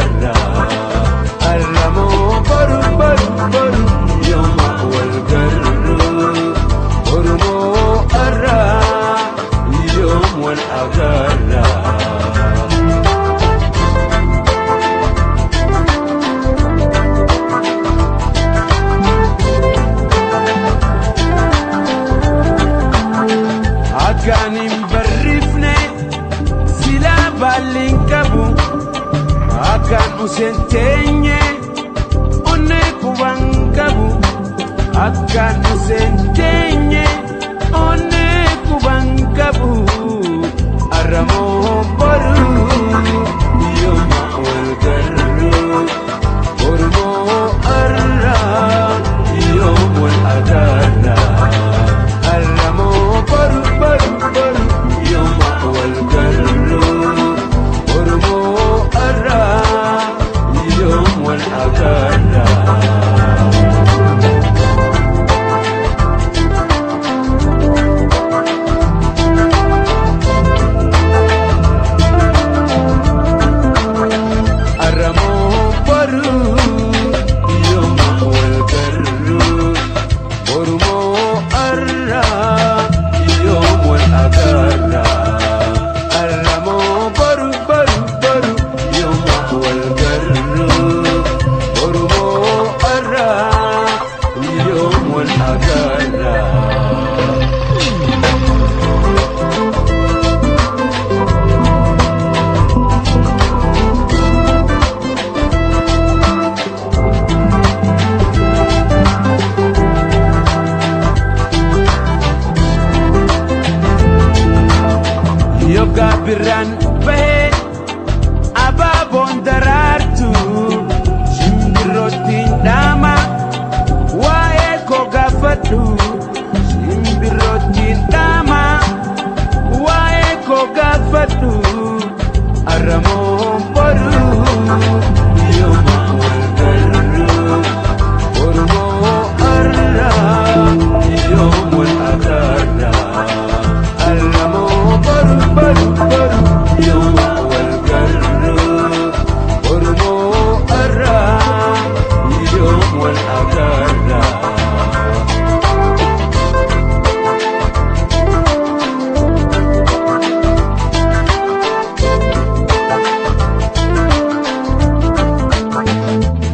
agarra Arramo baru baru baru Yoma walgarru Ormo arra Yom wal agarra Aganim barrifne sila balin kabu Agan usentenye one kubang kabu Agan usentenye one kubang kabu Aramo baru Yoma walgarru Ormo arra Yom wal agarra Aramo baru baru baru Yoma walgarru Ormo arra Yom wal agarra Aramo baru Yoma walgarru Ormo arra Yom wal agarra Aramo baru baru baru Yoma walgarru Ormo arra Yom wal agarra Yoga biran bahe ababon darartu Shimbirotin dama wae ko gafatu Shimbirotin dama wae ko gafatu Aramo baru Yoma walgarru Ormo arra Yom wal agarra Aramo baru baru baru Yoma walgarru Ormo arra Yom wal agarra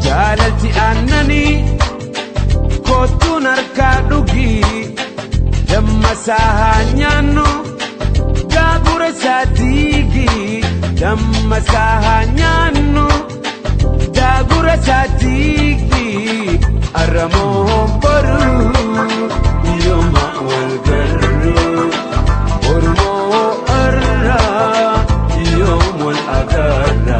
Jaalalti annani Kotun harkaa dhugi Damma sahaa nyaannu Gaagura saatigi Damma sahaa nyaannu Gaagura saatigi Arramo baru Yoma walgarru Ormo arra Yom wal agarra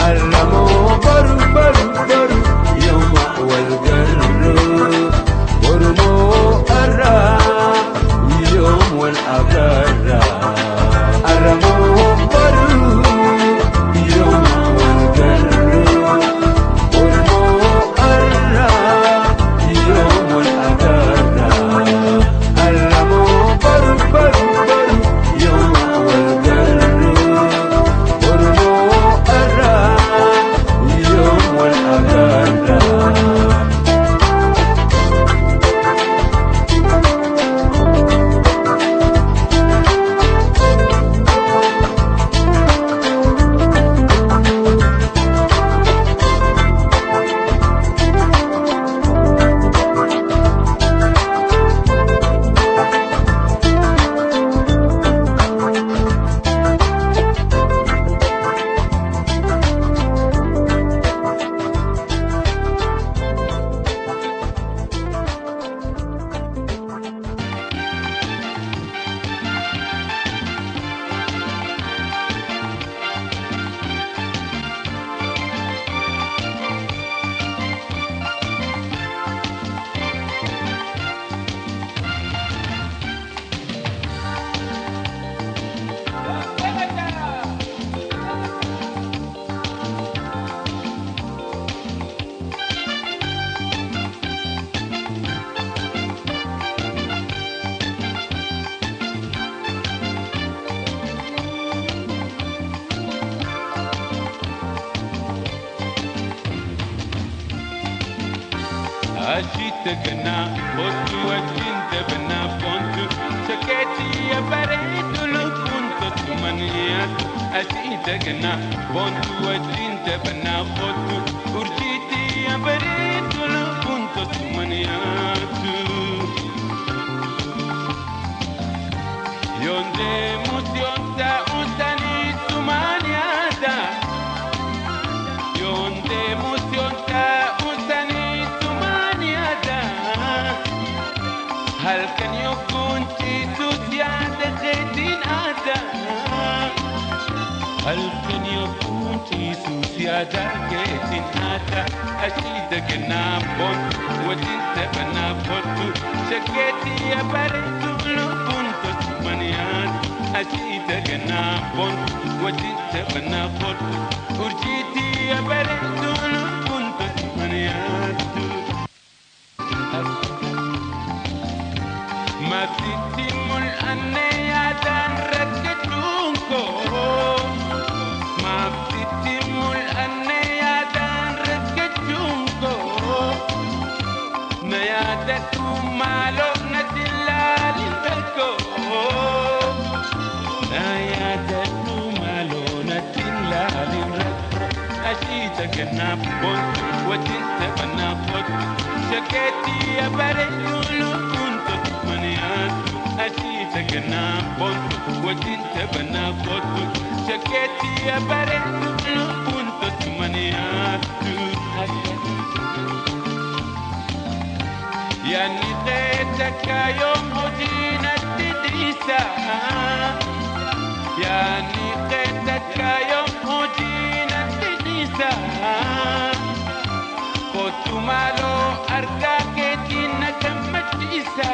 Arramo baru baru baru Yoma walgarru Ormo arra Yom wal agarra Aramo baru ashitagna otu wajinta bana pontu saketi ya baretu lu punto tumaniyat ashitagna pontu wajinta bana otu urjiti ya baretu lu punto tumaniyat yonde musyonta usani tumaniata yonde musyonta usani tumaniata هل كان يكون تيتوس يعد خيتين أدا هل كان يكون تيتوس يعد خيتين أدا أشيدك نابون وجنت بنابوتو شكيتي يا بردو لبنتو تمانيات أشيدك نابون وجنت بنابوتو أرجيتي يا بردو لبنتو تمانيات ما تتم الأنيات ركتونكو ما تتم الأنيات ركتونكو نياتكم مالو نتلال بكو نياتكم مالو نتلال بكو أشيتك نابون وجنت بنابوت شكيتي يا بردو لبنتو أشيتك نابون وجنت بنابوت شكيتي يا بردو لبنتو تمانيات يا نقيتك يوم وجينا تدريسا يا نقيتك يوم وجينا تدريسا قلت مالو أركاكتي نكمتيسا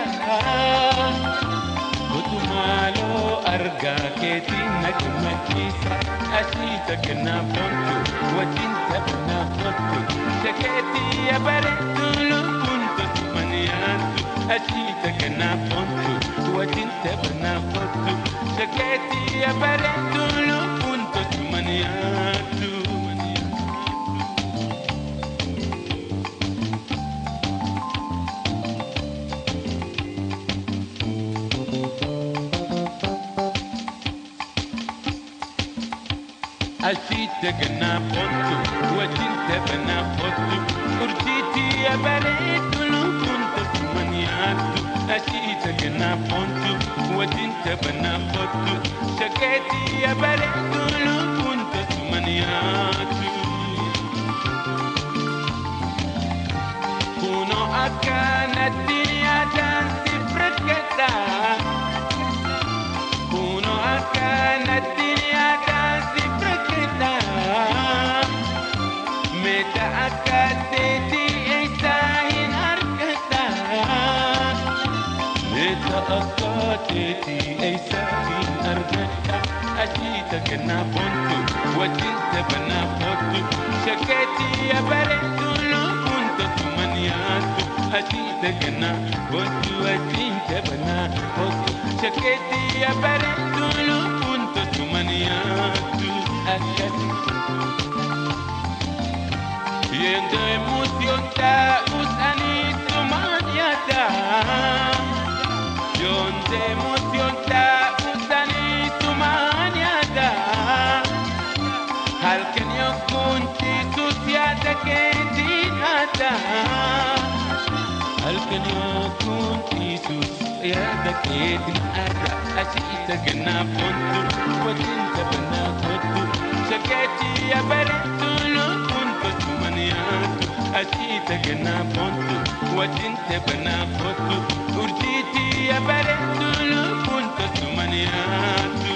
قلت مالو أركاكتي نكمتيسا أشيتك نابونتو وجنت بنابوتو شكيتي يا بردو لبنتو تمانياتو أشيتك نابونتو وجنت بنابوتو شكيتي يا بردو لبنتو تمانياتو أشيتك نابونتو وجنت بنابوتو أرجيتي يا بردو لبنتو تمانياتو أشيتك نابونتو وجنت بنابوتو شكيتي يا بردو لبنتو تمانياتو كونو أكان الدنيا تنسي بركتا كونو أكان الدنيا تنسي بركتا متى أكادتي إيساهن أركتا متى أكادتي إيساهن أركتا أشيتك نابونتو وجنت بنابوتو شكيتي يا بردو لبنتو تمانياتو أشيتك نابونتو وجنت بنابوتو شكيتي يا بردو لبنتو تمانياتو Yendo emoción ta usani tumaniata Yonde emoción ta usani tumaniata Halken yokunti susiata ketinata Halken yokunti susiata ketinata Ashita ganapontu wajinta banapotu Shaketi ya baretu lupuntu tumaniatu Ashita ganapontu wajinta banapotu Urjiti ya baretu lupuntu tumaniatu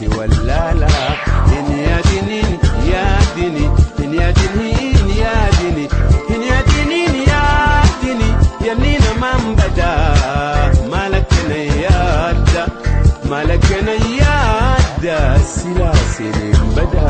si wallala hin yaadinin yaadini hin yaadinin yaadini hin yaadinin yaadini yanni naman bada malakana yaada malakana yaada silaasinin bada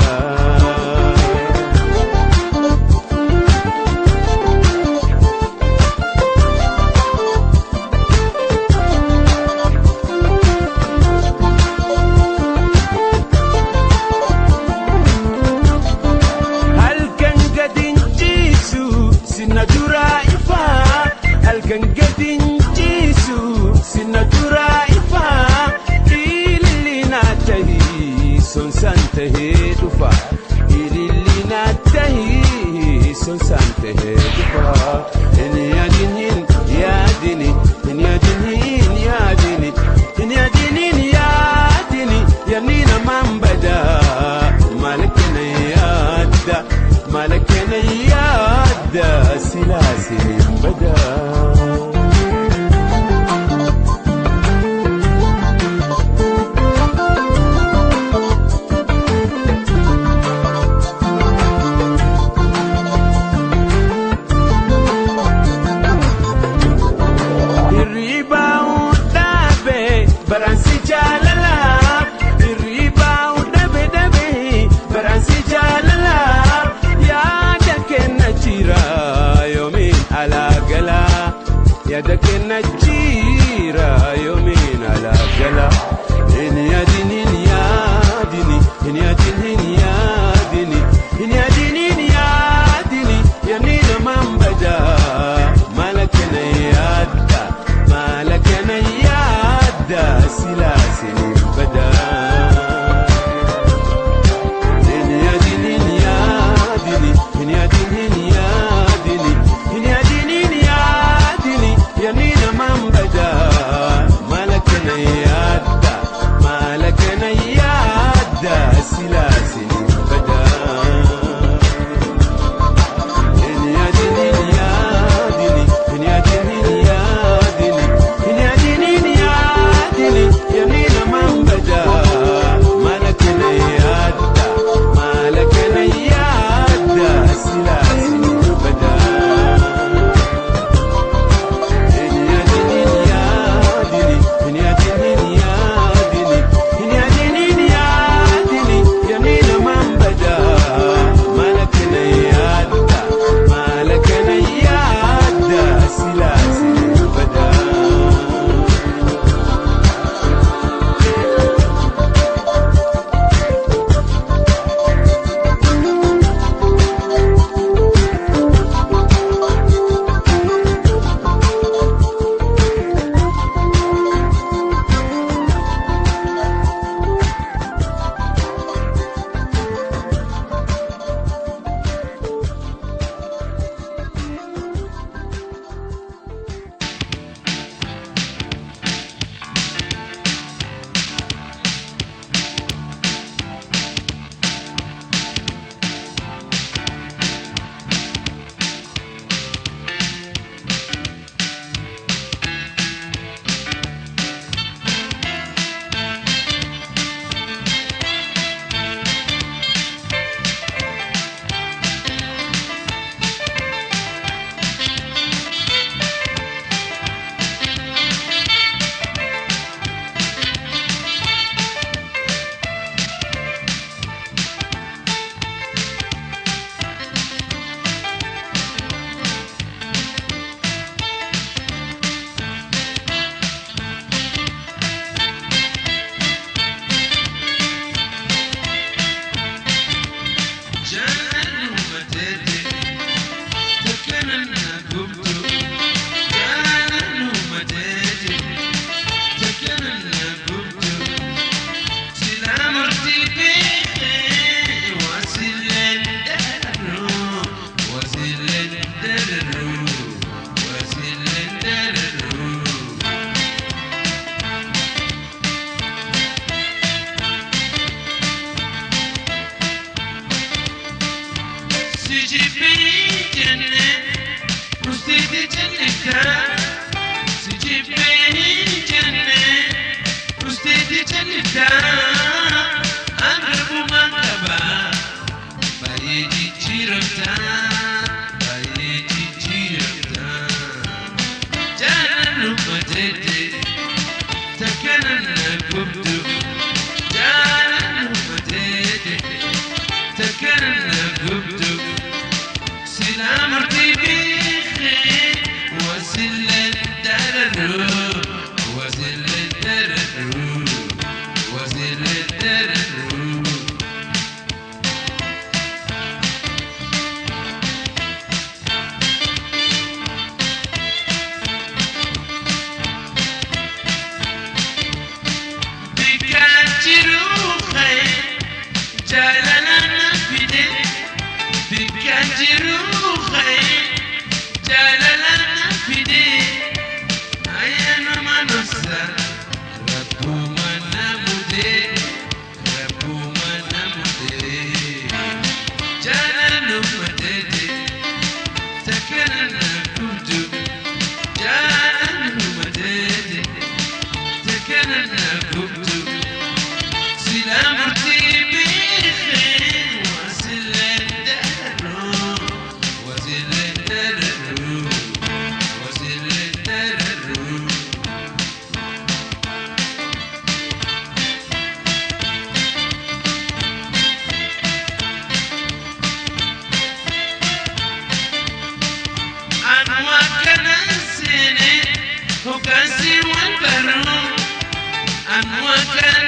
وكان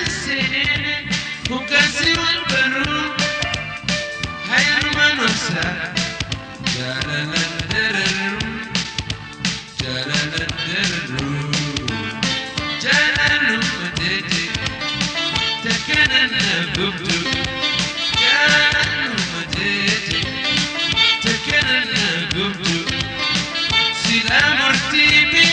السنين وكسي والبرود هيا ما نفسها جلال الدرر جلال الدرر جلال مدتي تكنن ببدو جلال مدتي تكنن ببدو سلام ارتبي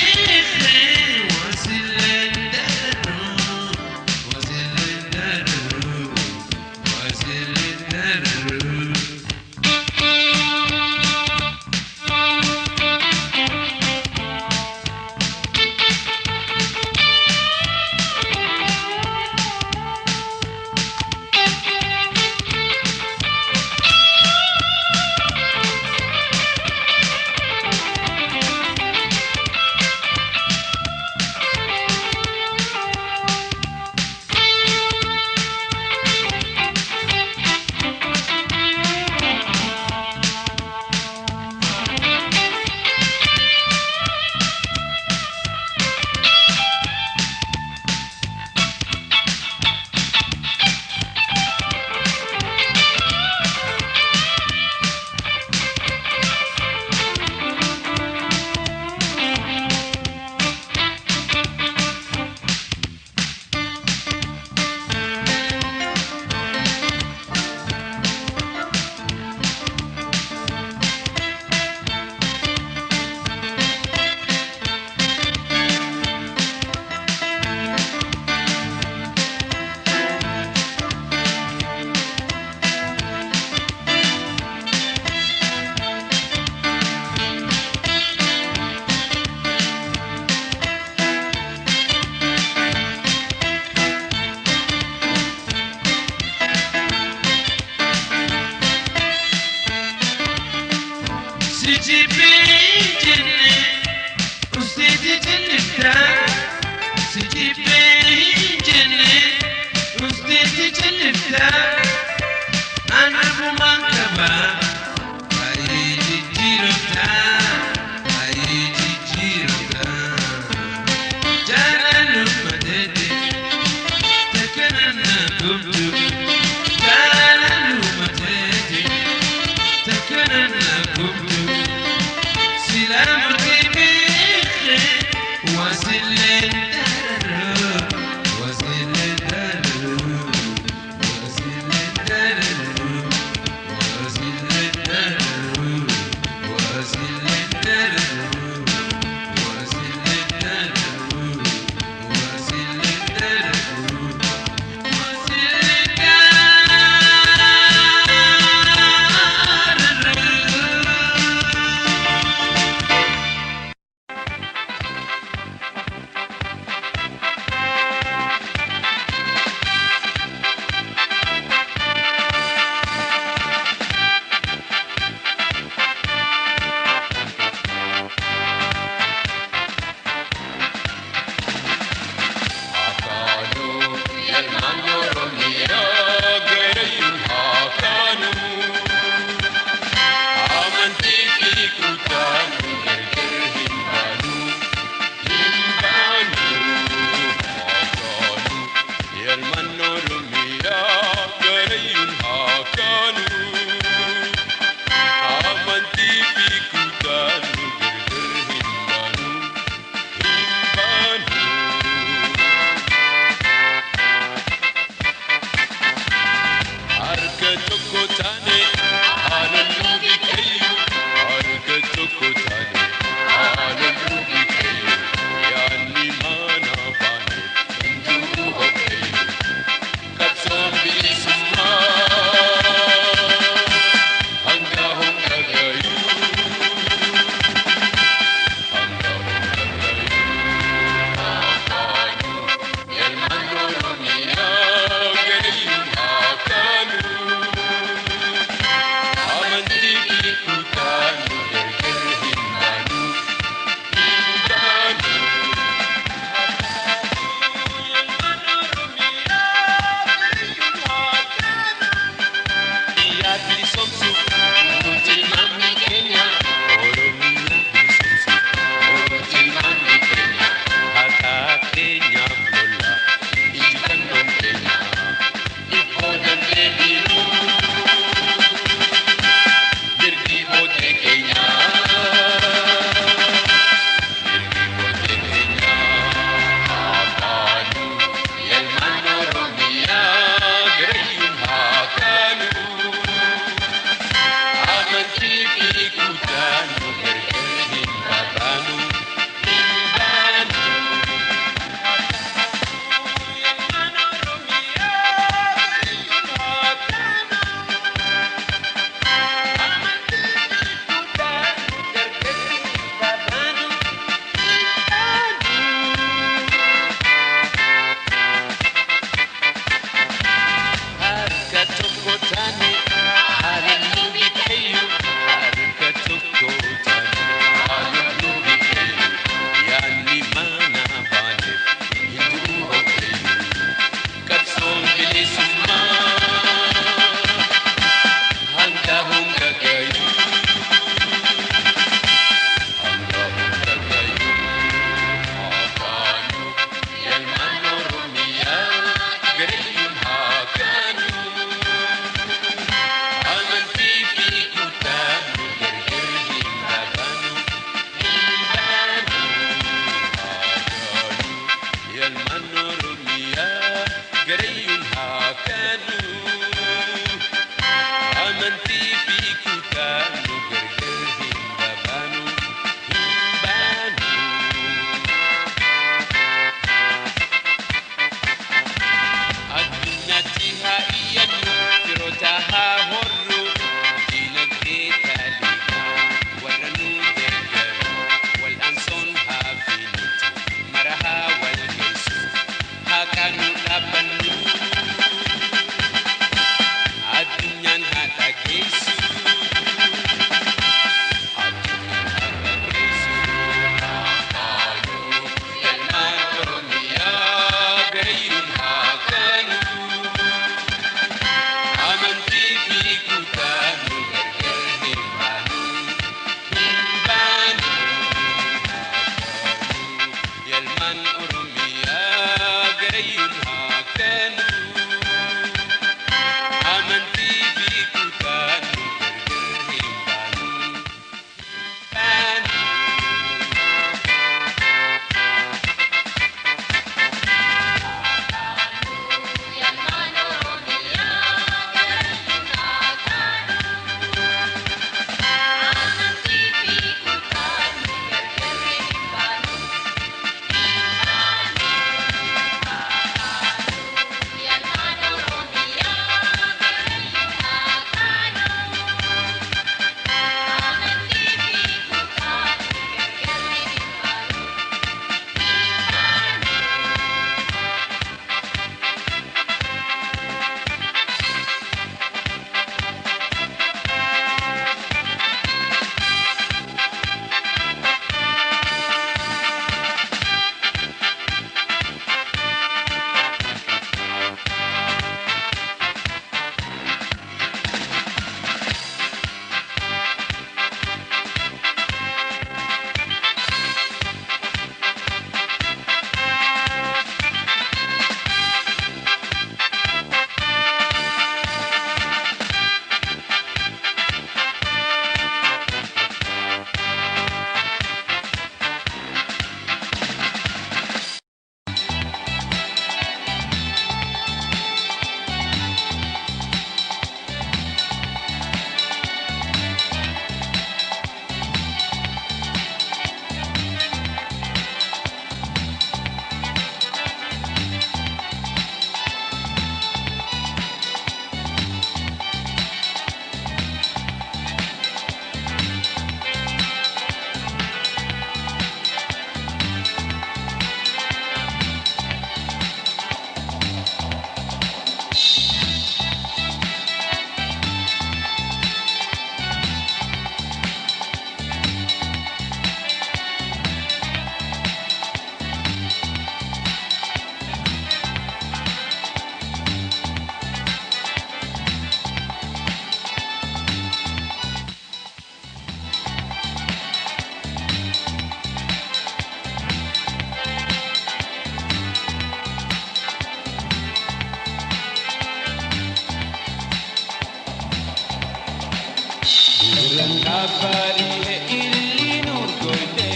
Birrata bari he illi nur goite,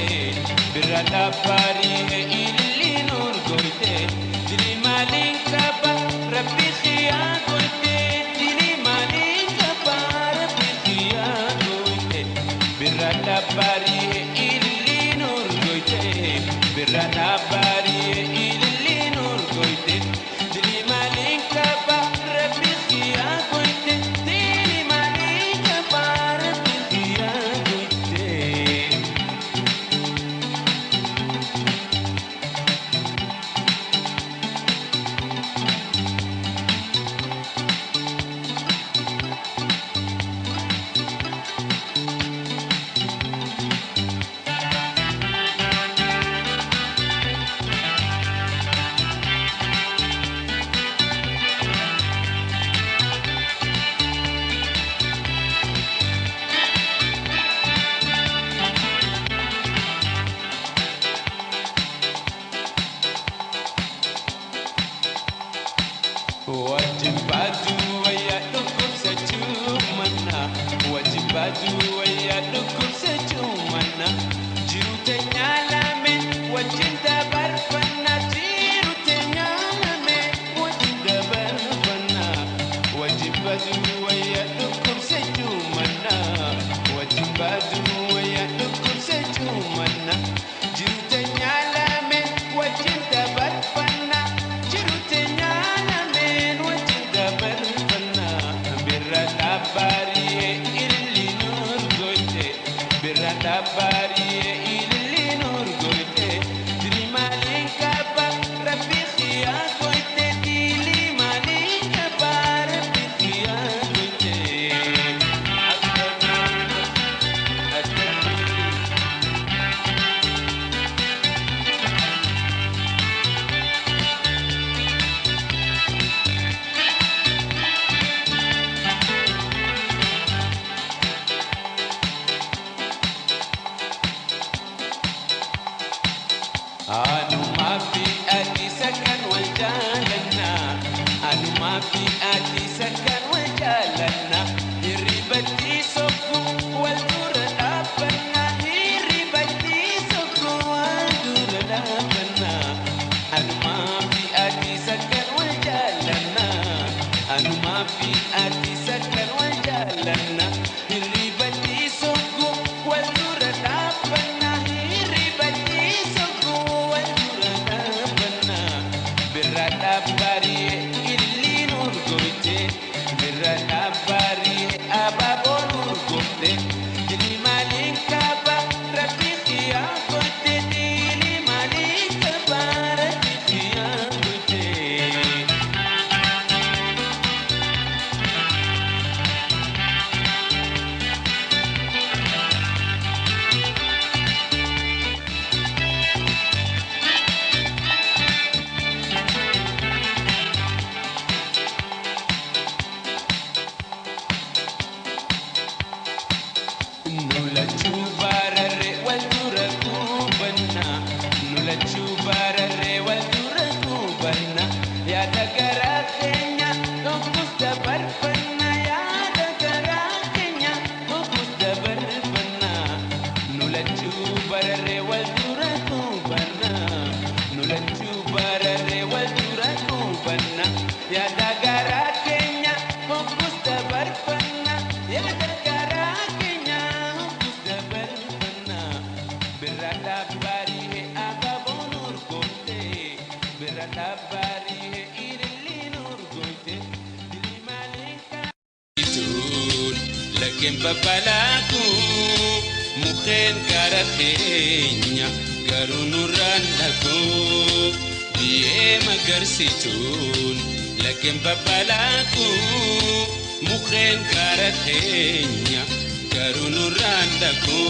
birrata bari he illi nur goite. Dili malinka ba rabbi khiya goite, dili malinka ba rabbi khiya goite. Birrata bari he illi nur goite, birrata bari he illi nur goite. Dili malinka ba rabbi khiya goite, dili malinka ba rabbi khiya goite. Wajibatu waya dukur sejumana, wajibatu waya dukur sejumana. Jiru tenyalame wajinda barfana, jiru tenyalame wajinda barfana. Wajibatu waya dukur sejumana, wajibatu waya dukur sejumana. Jiru tenyalame wajinda barfana, jiru tenyalame wajinda barfana. Birrata bari he illi nur goite, birrata bari he illi nur goite. Dili malinka ba rabbi khiya goite, dili malinka ba rabbi khiya goite. Anu mafi ati sakan wal jalanna, anu mafi ati sakan wal jalanna. Hiribati soku wal duradapanna, hiribati soku wal duradapanna. Anu mafi ati sakan wal jalanna, anu mafi ati sakan wal jalanna. Hiribati soku wal duradapanna, hiribati soku wal duradapanna. Birrata bari illi nur goite, birrata bari ababo nur goite. Dili malinka ba rabbi khiya goite, dili malinka ba rabbi khiya goite. Nula chubarare wal durakubanna, nula chubarare wal durakubanna. Ya dagara Kenya, fokus da barfanna. Ya dagara Kenya, fokus da barfanna. Nula chubarare wal durakubanna, nula chubarare wal durakubanna. Ya dagara Kenya, fokus da barfanna. Ya dagara Kenya, fokus da barfanna. Birrata bari he ababo nur goite, birrata bari he illi nur goite. Dili malinka itun lakin babalaku mukhen gara khenya garunuran aku die magarsitun lakin babalaku mukhen gara khenya garunuran aku.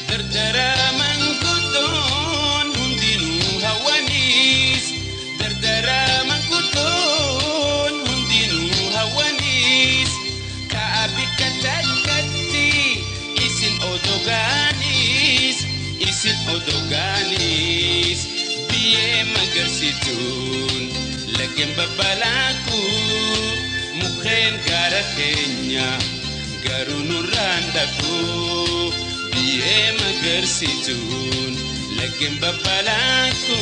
Dardara mangkuton hundinu hawanis, dardara mangkuton hundinu hawanis. Kaabit katakati isin odoganis, isin odoganis. magersituun laggeen babbalaaqu mukkeen gaara keenya garuu nurraan dhaqu biyyee magersituun laggeen babbalaaqu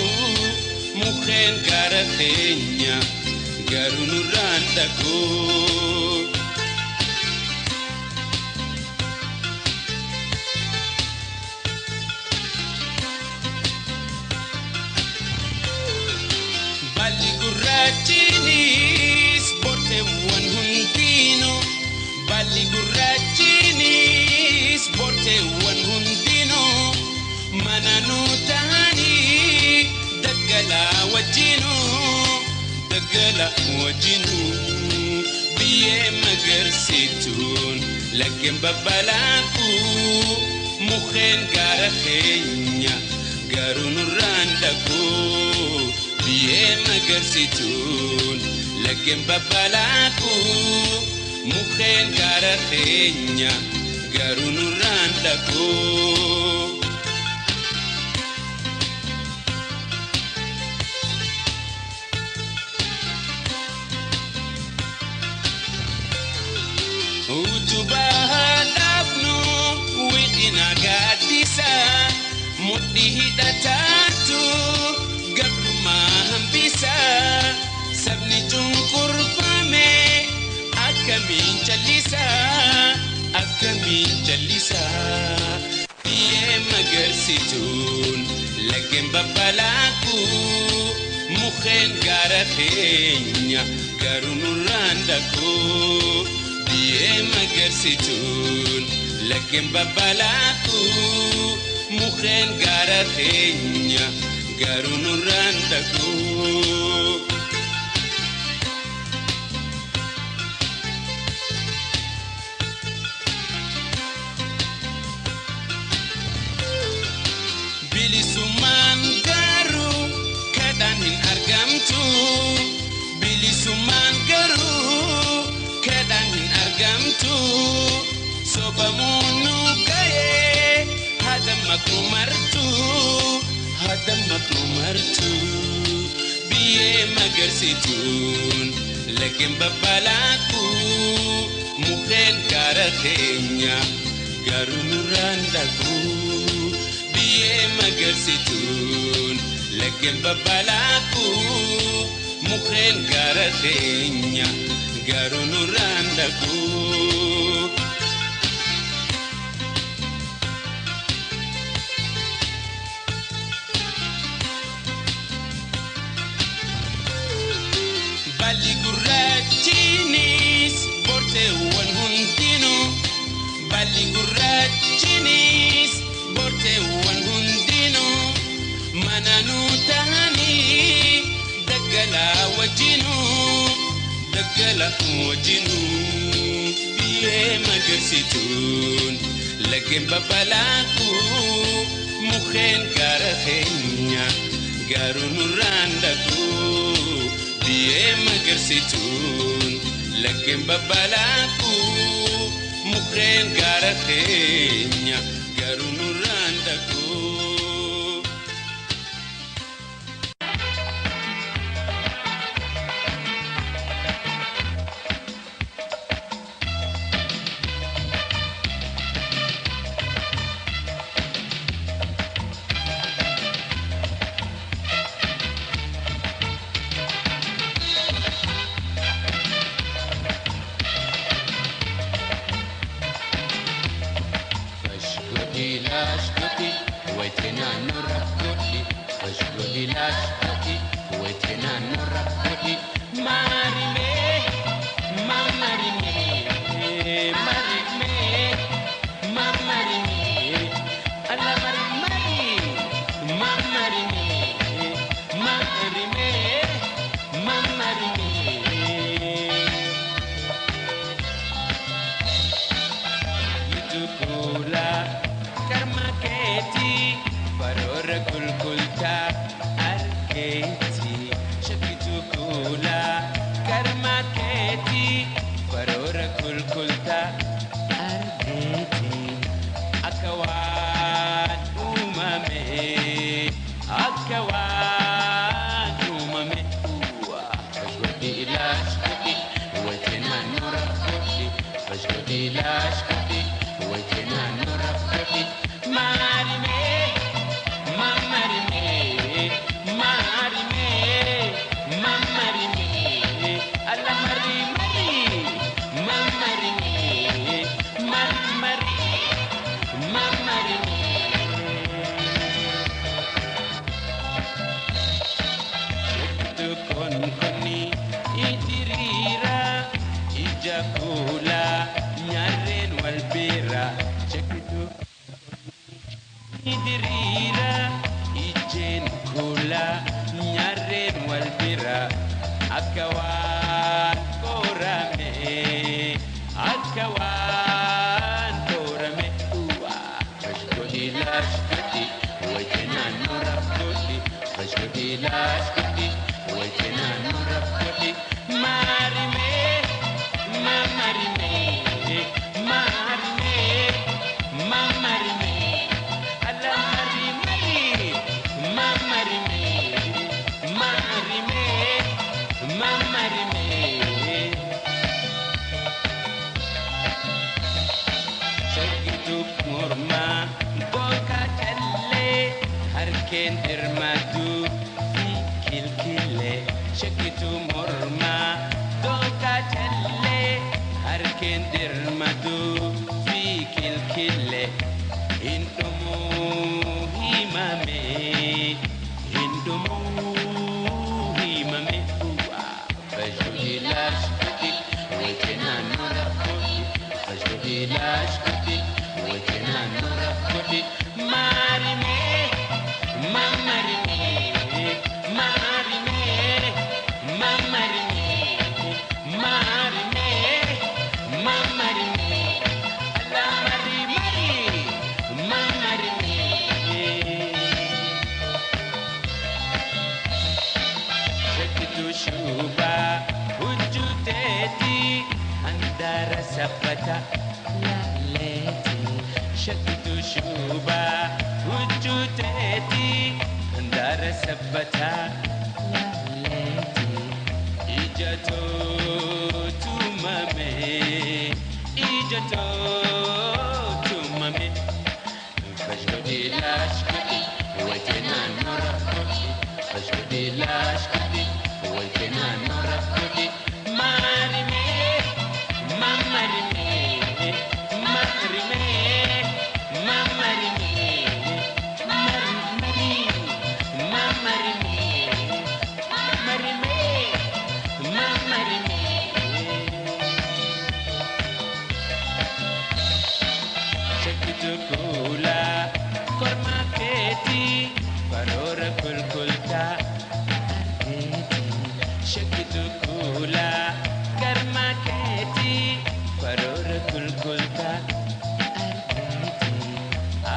mukkeen gaara keenya garuu nurraan dhaqu. Gurrachinis borteewwan hundinuu balli gurrachinis borteewwan hundinuu mana nuu ta'anii daggalaa wajjinuu biyyee magersituun laggeen babbalaaqu mukkeen gaara keenya garuu nurraan dhaqu. Biyyee magersituun laggeen babbalaaqu mukkeen gaara keenya garuu nurraan dhaqu. Utubaa dhaabnu wixina gaaddisa mudhii hidhataatu. Hambisa sabni cunqurfame akkamiin callisa biyyee magersituun laggeen babbalaaqu mukkeen gaara keenya garuu nurraan dhaqu biyyee magersituun laggeen babbalaaqu mukkeen gaara keenya garuu nurraan dhaqu. Bilisummaan garuu kadhaan hin argamtu. Bilisummaan garuu kadhaan hin argamtu. Sobamuun nu ga'ee haadha makru martu biyyee magersituun laggeen babbalaaqu mukkeen gaara keenya garuu nurraan dhaqu biyyee magersituun laggeen babbalaaqu mukkeen gaara keenya garuu nurraan dhaqu. Balli gurrachinis borteewwan hundinuu balli gurrachinis borteewwan hundinuu mana nuu ta'anii daggalaa wajjinuu biyyee magersituun laggeen babbalaaqu mukkeen gaara keenya garuu nurraan dhaqu. Biyyee magersituun laggeen babbalaaqu mukkeen gaara keenya garuu nurraan dhaqu. Lashkoti, wetena no rakoti, washkoti lashkoti, wetena no rakoti, marime, mamarime, marime, mamarime, ala marimari, mamarime, mamarime, mamarime. Yutukula. Karma keti, barora kulkulta arketi, shakitu kula. Karma keti, barora kulkulta arketi. Akawan umame, akawan diriira ijjeen kuula nyaarreen wal bira akka waan qorame akka waan qorame fashkoti lashkoti wajjinaan nu rakkoti fashkoti lashkoti wajjinaan nu rakkoti maarime mamarime maarime mamarime ala marimari mamarime mamarime mamarime shakitu morma boka challe harkeen dirmatu fi kilkille shakitu morma boka challe harkeen dirmatu fi kilkille hindumu himame hindumu himame fashkoti lashkoti wajjinaan nu rakkoti fashkoti lashkoti wajjinaan nu rakkoti maarime mamarime maarime mamarime maarime mamarime ala marimari mamarime shakitu shuba hujjuteti andara sabbata laaleti shakitu shuba hujjuteti andara sabbata laaleti ijato tumame ijato tumame fashkoti lashkoti wajjinaan nu rakkoti fashkoti lashkoti wajjinaan nu rakkoti maarime mamarime mamarime mamarime marimari mamarime mamarime mamarime shakitu kuula korma keeti baroora kulkulta argeeti shakitu kuula karma keeti baroora kulkulta argeeti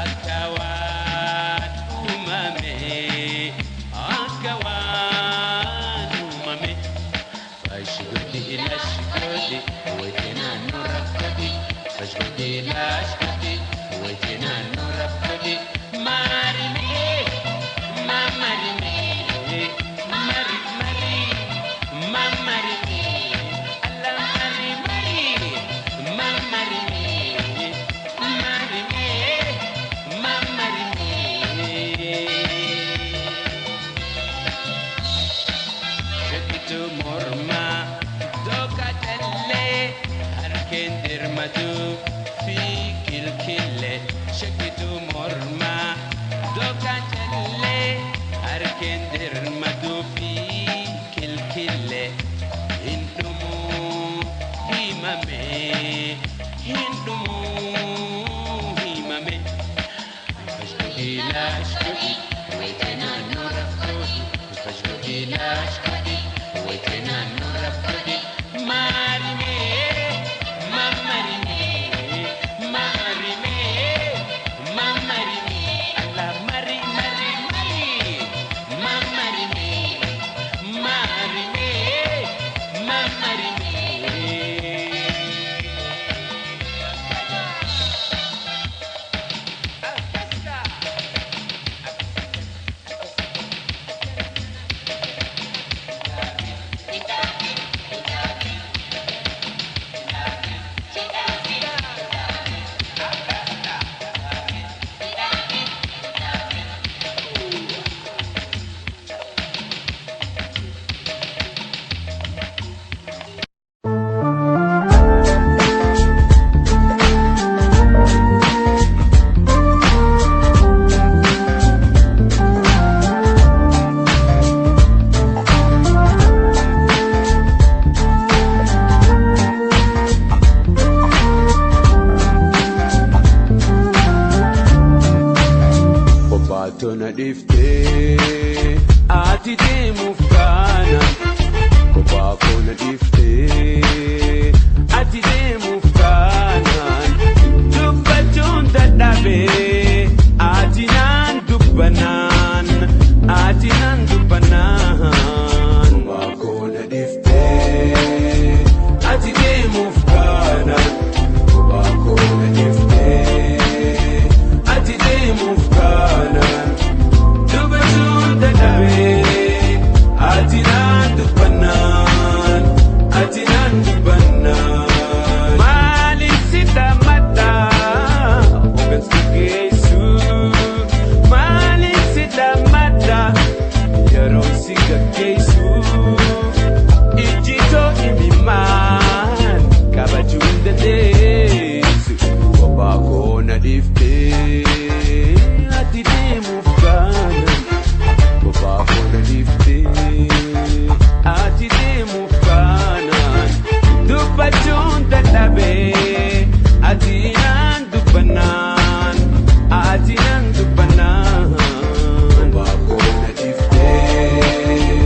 akka waan uumame akka waan uumame fashkoti lashkoti wajjinaan nu rakkoti fashkoti lashkoti wajjinaan nu rakkoti maarime mamarime marimari mamarime ala marimari mamarime marime mamarime shakitu morma doka challe harkeen dirmatu fi kilkille shakitu morma doka challe harkeen dirmatu fi kilkille hindumu himame hindumu himame fashkoti lashkoti wajjinaan nu rakkoti fashkoti lashkoti wajjinaan nu rakkoti maarime mamarime mamarime mamarime ala mari mari mari mamarime maarime mamarime Alaska tona dhiftee ati deemuuf kaanaan kophaa koo na dhiftee ati deemuuf kaanaan dubbachuun dadhabee ati naan dubbanaan ati naan dubbanaan kophaa koo na dhiftee ati deemuuf kaanaan kophaa koo na dhiftee ati deemuuf kaanaan dubbachuun dadhabee ati naan dubbanaan ati naan dubbanaan maaliif si dhammataa ogeessi geessu maaliif si dhammataa yeroo si gaggeessu ijjitoo imimaan kabajuun dandeessu kophaa koo na dhiftee ati deemuuf kaanaan kophaa koo na dhiftee ati deemuuf kaanaan dubbachuun dadhabee ati naan dubbanaan ati naan dubbanaan kophaa koo na dhiftee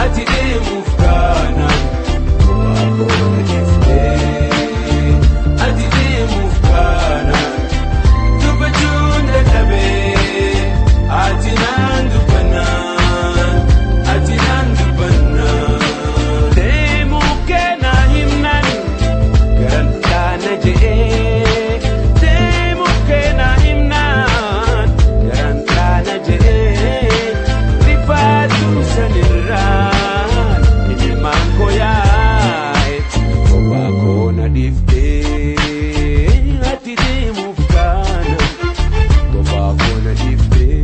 ati deemuuf kaanaan kophaa koo na dhiftee ati deemuuf kaanaan dubbachuun dadhabee ati naan dubbanaan ati naan dubbanaan deemuu kee na himnan garan taana jedhee deemuu kee na himnan garan taana jedhee rifaatu sanirraan ilmaan koo yaa'e kophaa koo na dhiftee ati deemuuf kaanaan kophaa koo na dhiftee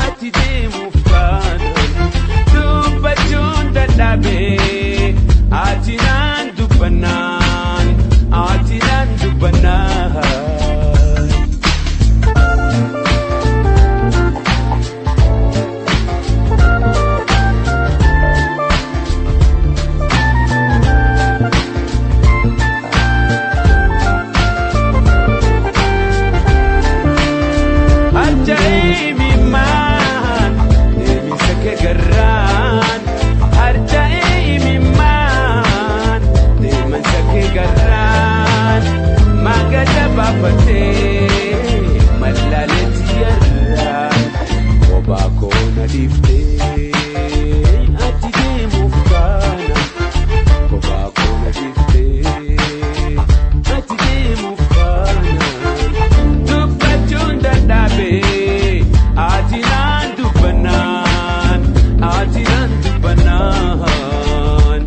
ati deemuuf kaanaan dubbachuun dadhabee ati naan dubbanaan ati naan dubbanaan Harja'imimaan deemisa kee garraan harja'imimaan deemisa kee garraan magada baafatee mallaaleetti yarraan kophaa koo na dhiftee ati deemuuf kaanaan kophaa koo na dhiftee ati deemuuf kaanaan dubbachuun dadhabee ati naan dubbanaan ati naan dubbanaan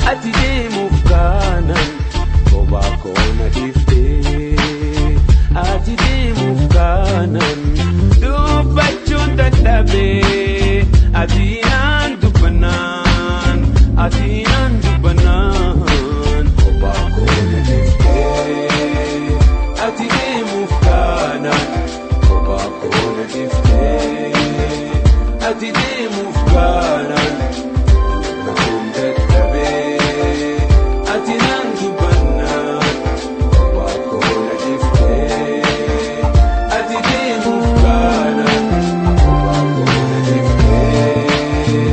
ati deemuuf kaanaan kophaa koo na dhiftee ati deemuuf kaanaan dubbachuun dadhabee ati naan dubbanaan ati naan dubbanaan kophaa koo na dhiftee ati deemuuf kaanaan kophaa koo na dhiftee ati deemuuf kaanaan dubbachuun dadhabee ati naan dubbanaan kophaa koo na dhiftee ati deemuuf kaanaan kophaa koo na dhiftee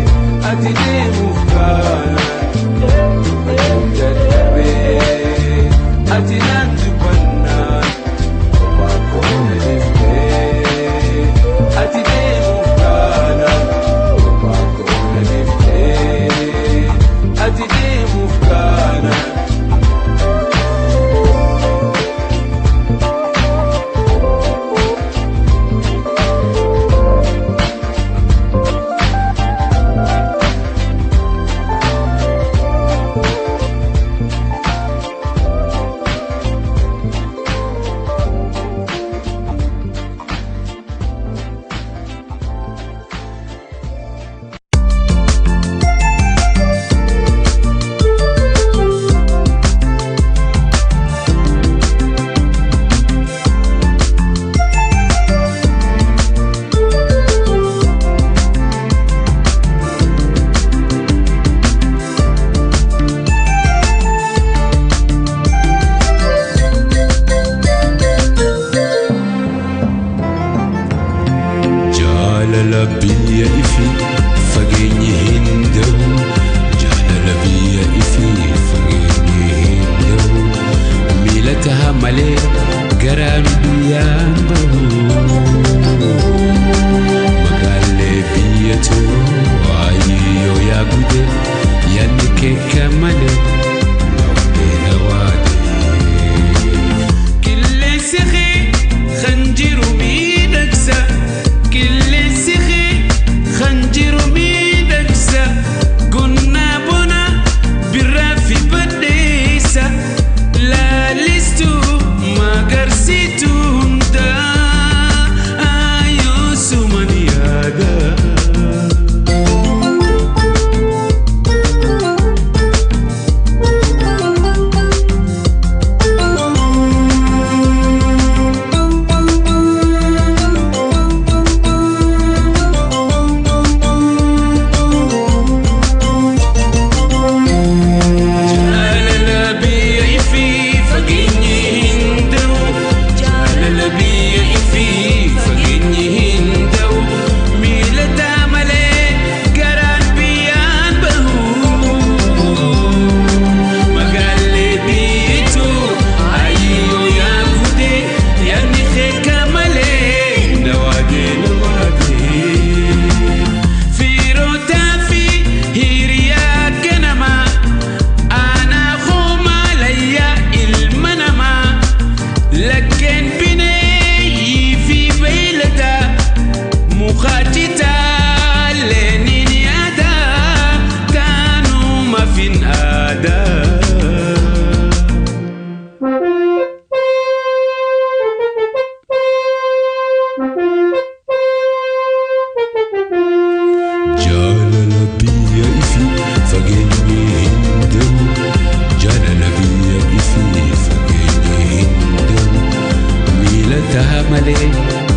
male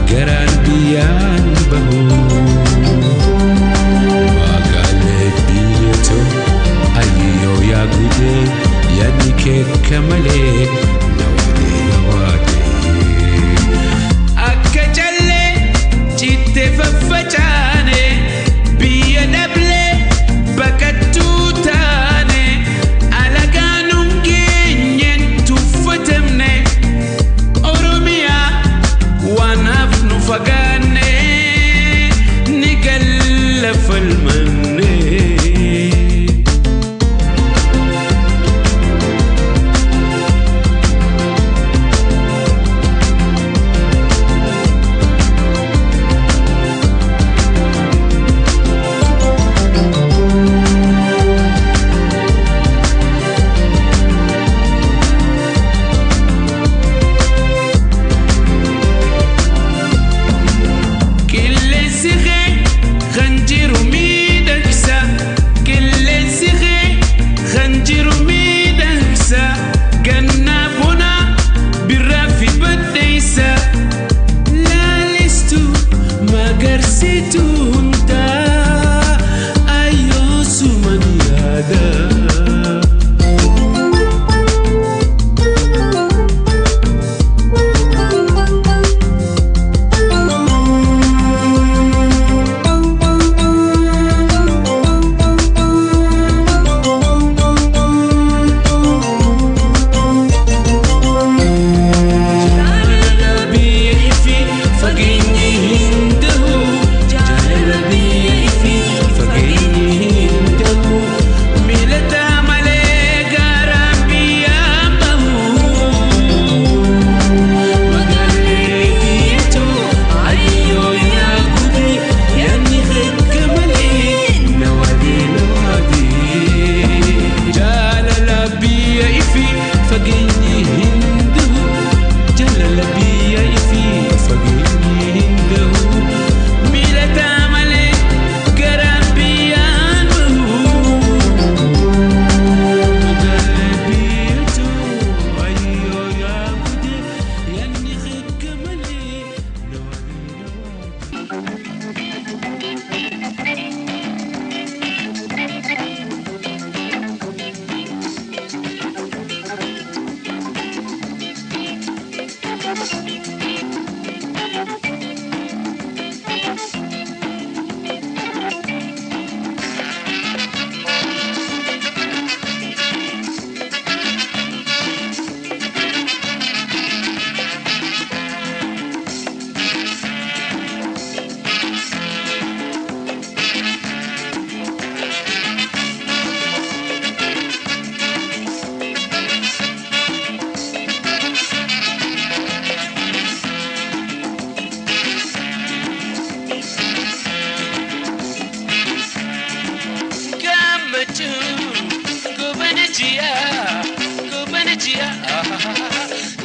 garan biyan bahu magale biyeto ayo ya gude yani ke kamale nawade nawade akajalle chitte fafachane biya dable bakatutane alaganum genyen tufatemne oromia wanaf nufagane nigal falmanne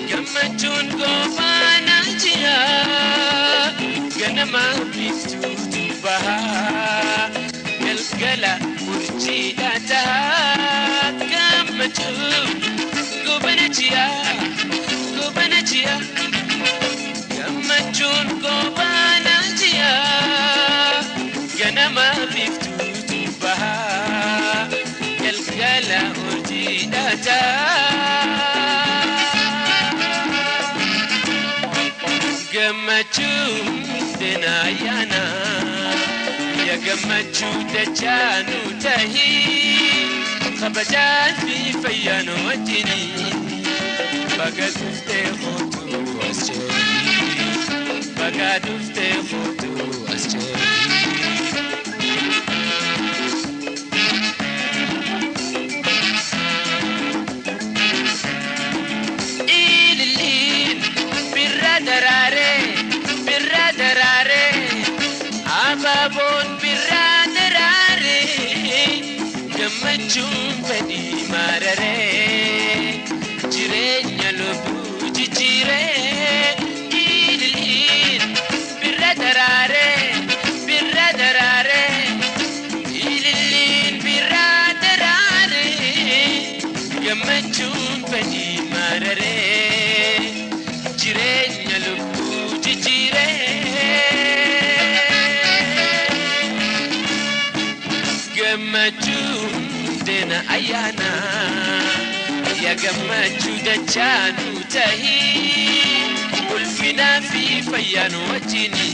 Gammachuun goofana jira ganama biftuutu baha galgala urjiidha taha gammachuun goofana jira gammachuun goofana jira ganama biftuutu baha galgala urjiidha taha Gammachuun denayana ya gammachuun dachaanu tahi kabajaan fi fayyano wajjini baga dhuftee hotuu as jeebi baga dhuftee hotuu as jeebi. Ababon biradarare gammachuun fedhii marare jireenya lubbuu jijjiiree ililiin biradarare ililiin biradarare gammachuun fedhii marare jireenya lubbuu ayyaana yaa gammachuu dachaanuu tahii ulfinaa fi fayyaan wajjini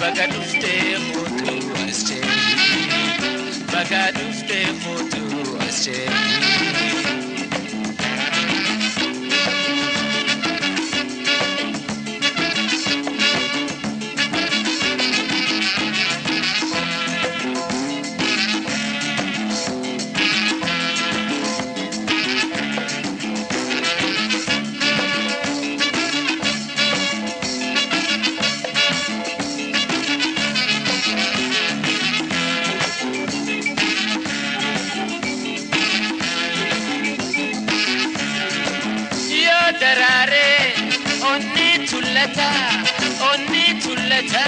baga dhuftee mootuu as jedhi baga dhuftee mootuu as jedhi. onni tullata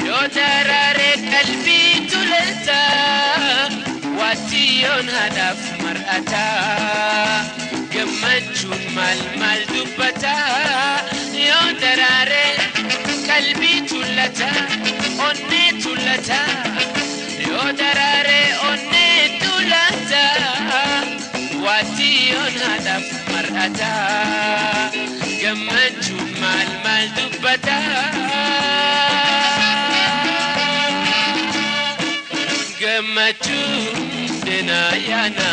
yoo daraare qalbii tullata waatiyyoon haadhaaf mar'ata gammachuun maal dubbata yoo daraare qalbii tullata onni tullata yoo daraare onni tullata waatiyyoon haadhaaf mar'ata gammachuun maal dubbata gammachuun denaayana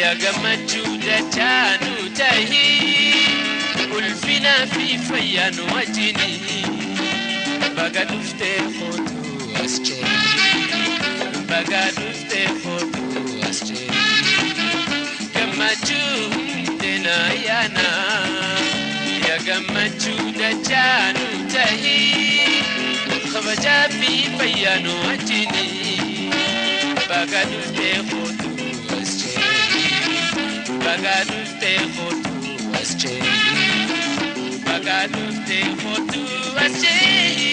yaa gammachuu dachaanuu tahii ulfinaa fi fayyaan wajjini baga dhuftee mootuu as jedhi baga dhuftee mootuu as jedhi gammachuun denaayana gammachuu dachaanuu tahii kabajaa fi fayyaan wajjini baga dhuftee mootuu as jedhi baga dhuftee mootuu as jedhi baga dhuftee mootuu as jedhi.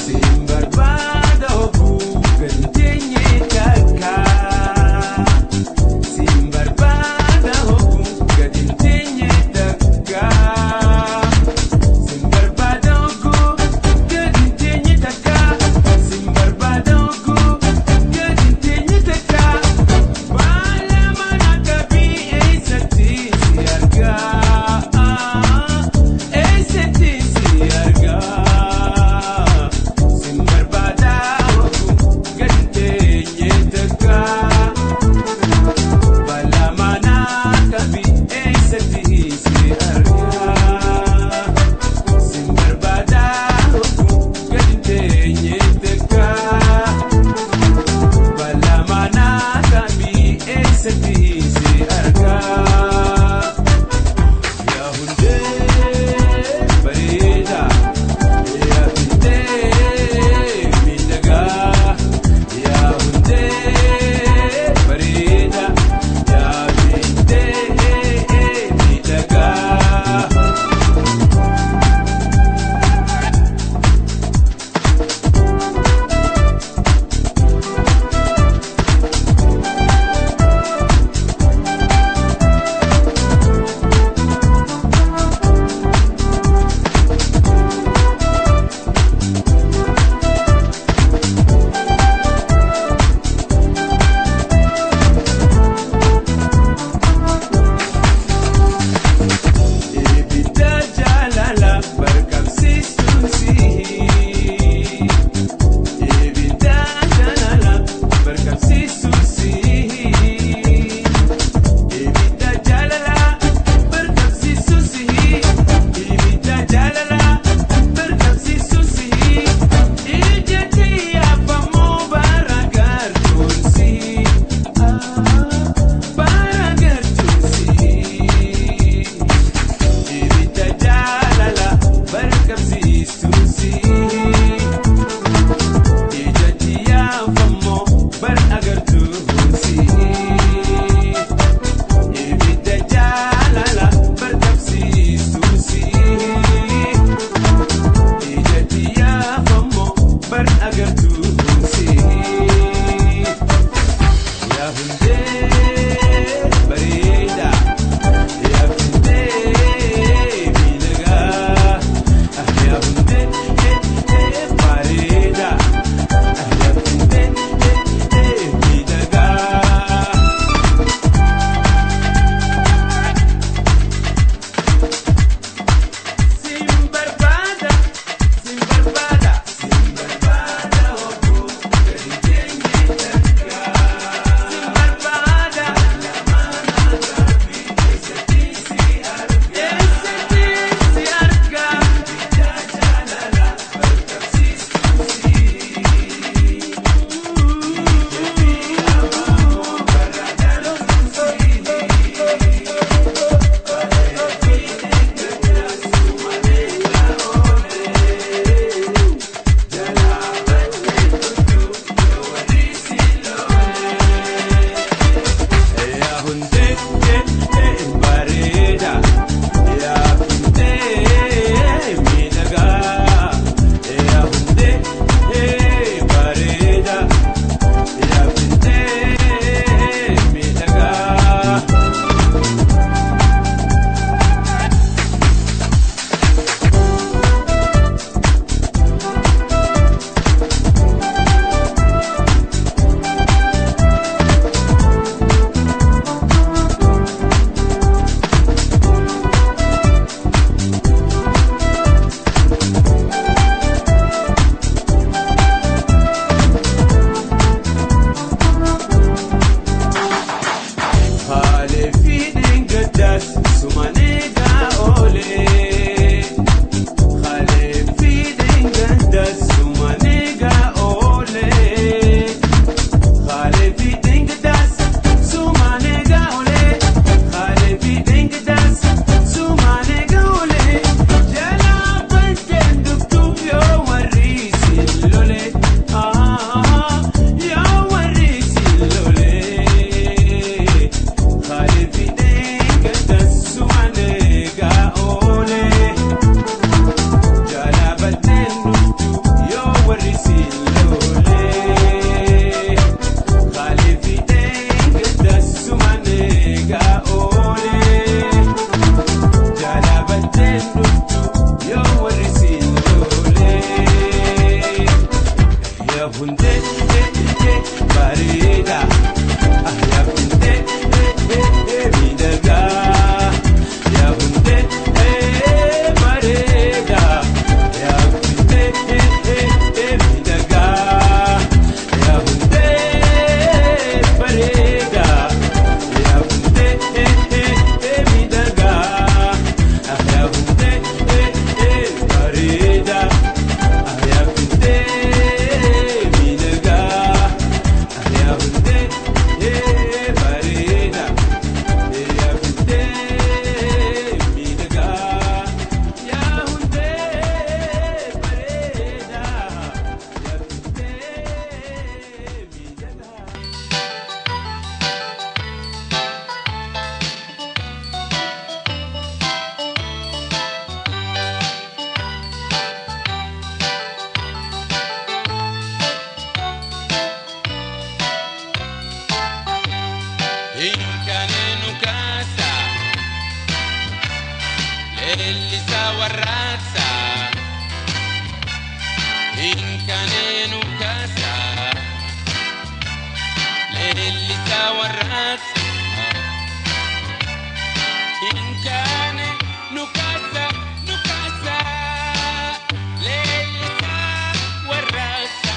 Sin barba warraaqsa hinkaneenu kaasa leellisa warraaqsa hinkane nu kaasa leellisa warraaqsa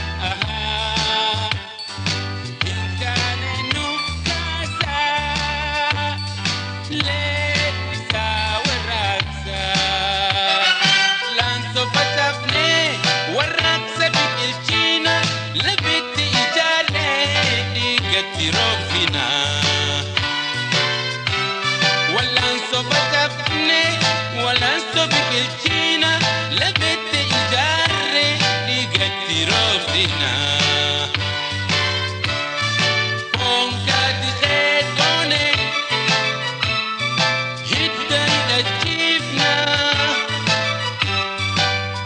hinkane nu kaasa leellisa warraaqsa laanso fatafne warraaqsa biqilchina labitti ijaaree dhiigatti roobsina wallaanso fatafne wallaanso biqilchina labitti ijaaree dhiigatti roobsina foonkaati qeeqoone hidda hidhachiifna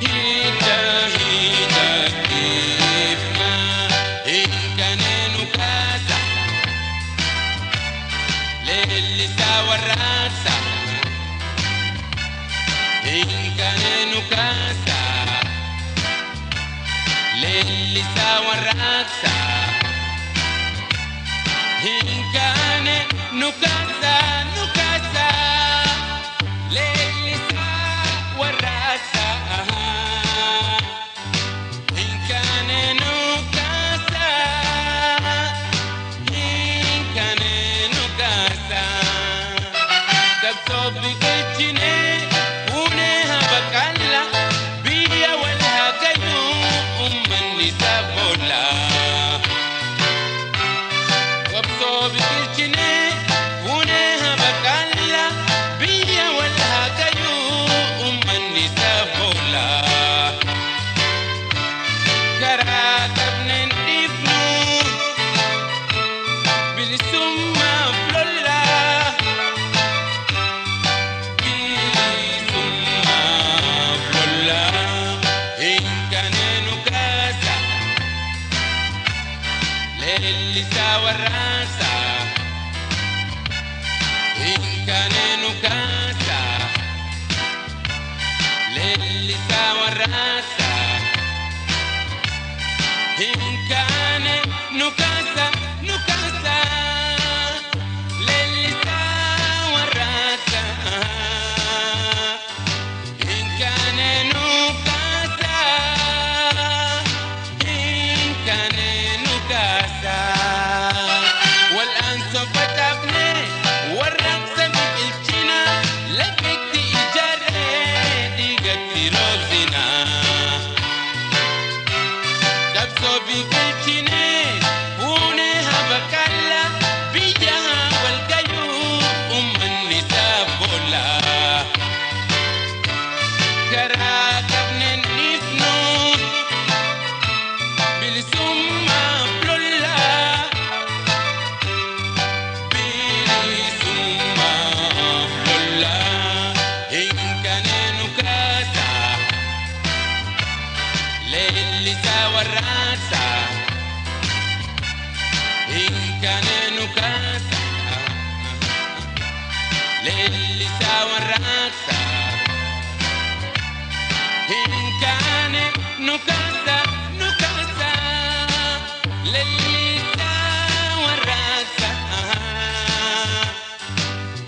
hidda hidhachiifna hinkaneenu kaasa leellisa warraaqsa hinkaneenu kaasa leellisa warraaqsa hinkane nu kaasa leellisa warraaqsa hinkane nu kaasa hinkane nu kaasa qabsoo biqilchine fuune habaqalla biyya wal hagayu ummanni saboola qabsoo biqilchine fuune habaqalla biyya wal hagayu ummanni saboola karaa qabneen dhiifnu bilisummaaf lolla bilisummaaf lolla hinkaneenu kaasa leellisa warraaqsa hinkaneenu kaasa leellisa warraaqsa hinkane nu kaasa leellisa warraaqsa hinkane nu kaasa hinkane nu kaasa wal'aanso fatafne warraaqsa biqilchina labitti ijaaree dhiigatti roobsina qabsoo biqilchine fuune habaqalla biyya wal gayu ummanni saboola karaa qabneen dhiifnu bilisummaaf lolla bilisummaaf lolla hinkaneenu kaasa leellisa warraaqsa hinkaneenu kaasa leellisa warraaqsa hinkane nu kaasa leellisa warraaqsa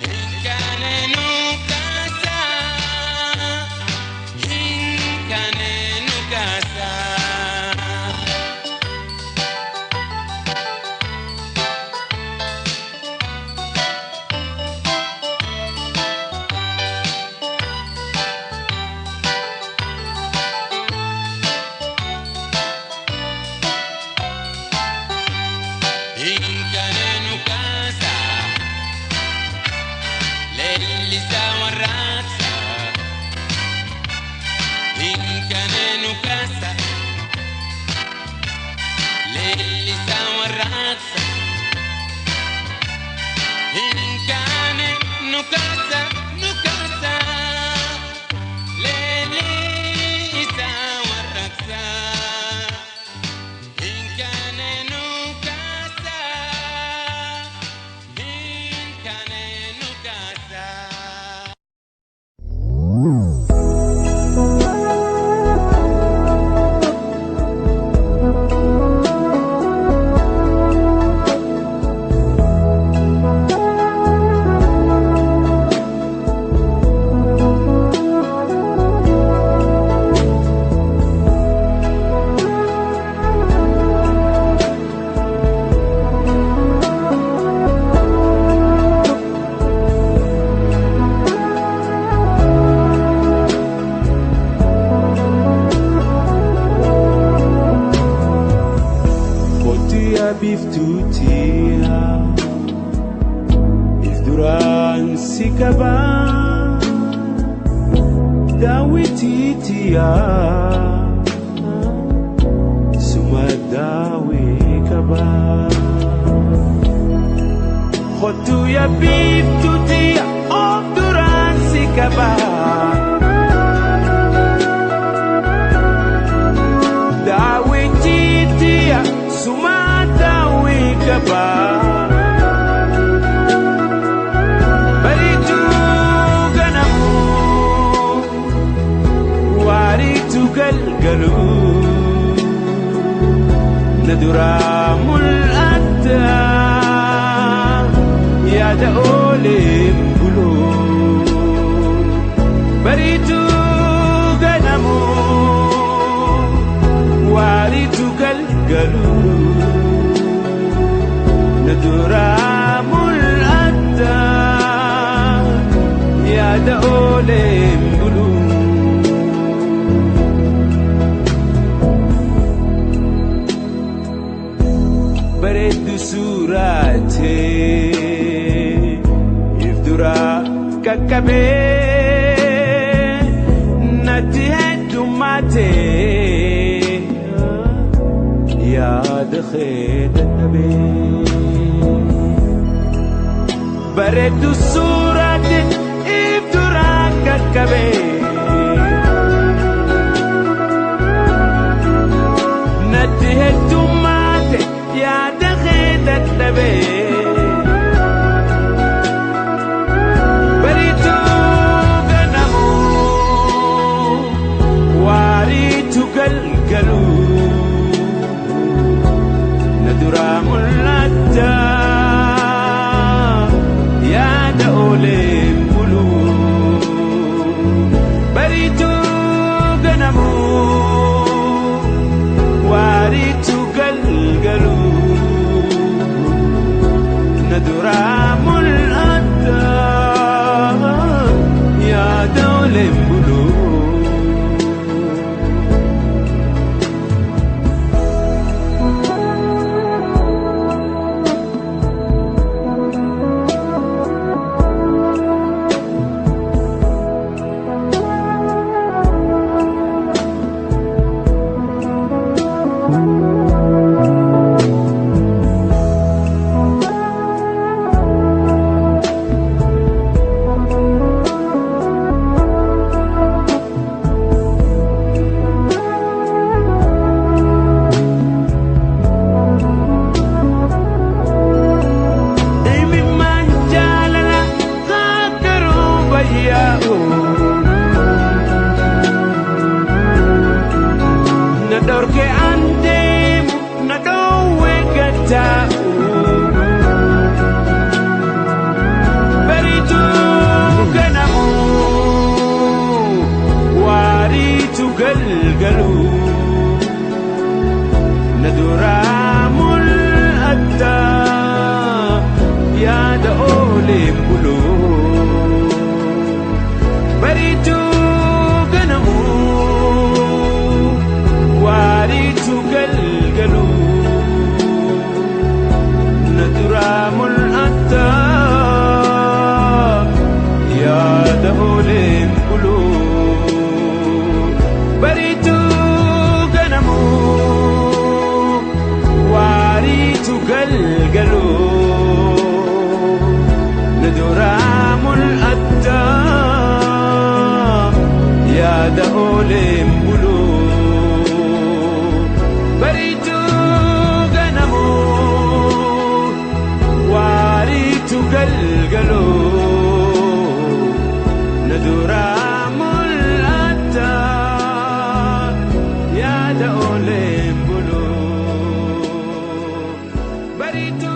hinkane nu kaasa hinkane nu kaasa hinkane nu kaasa leellisa warraaqsa hinkane nu kaasa leellisa warraaqsa hinkane nu kaasa Dawititia Sumadawi kaba Khotu ya bib tutia Obduran si kaba Dawititia Sumadawi kaba ندرام الأدى يا دولم بلو بريتو غنمو واريتو كالقلو ندرام الأدى يا دولم بلو Beredu surate Ifdura kakabe Nati hedu mate Ya dakhed nabe Beredu surate Ifdura kakabe Nati hedu mate Ya dakhed nabe Baritu ganamu Waritu galgalu Naduramul adda Ya daolim bulu Baritu ganamu Waritu galgalu ندرام الأدى يا دولم بلو Nador ke andem nadowe gatau Beritu ganamu Waritu galgalu Naduramul adda Ya daolim bulu Beritu ganamu Waritu galgalu Naduramul adda Ya daolim bulu Beritu ganamu Waritu galgalu Naduramul adda Ya daolim bulu Baritu ganamu Waritu galgalu Naduramul adda Ya daolim bulu Baritu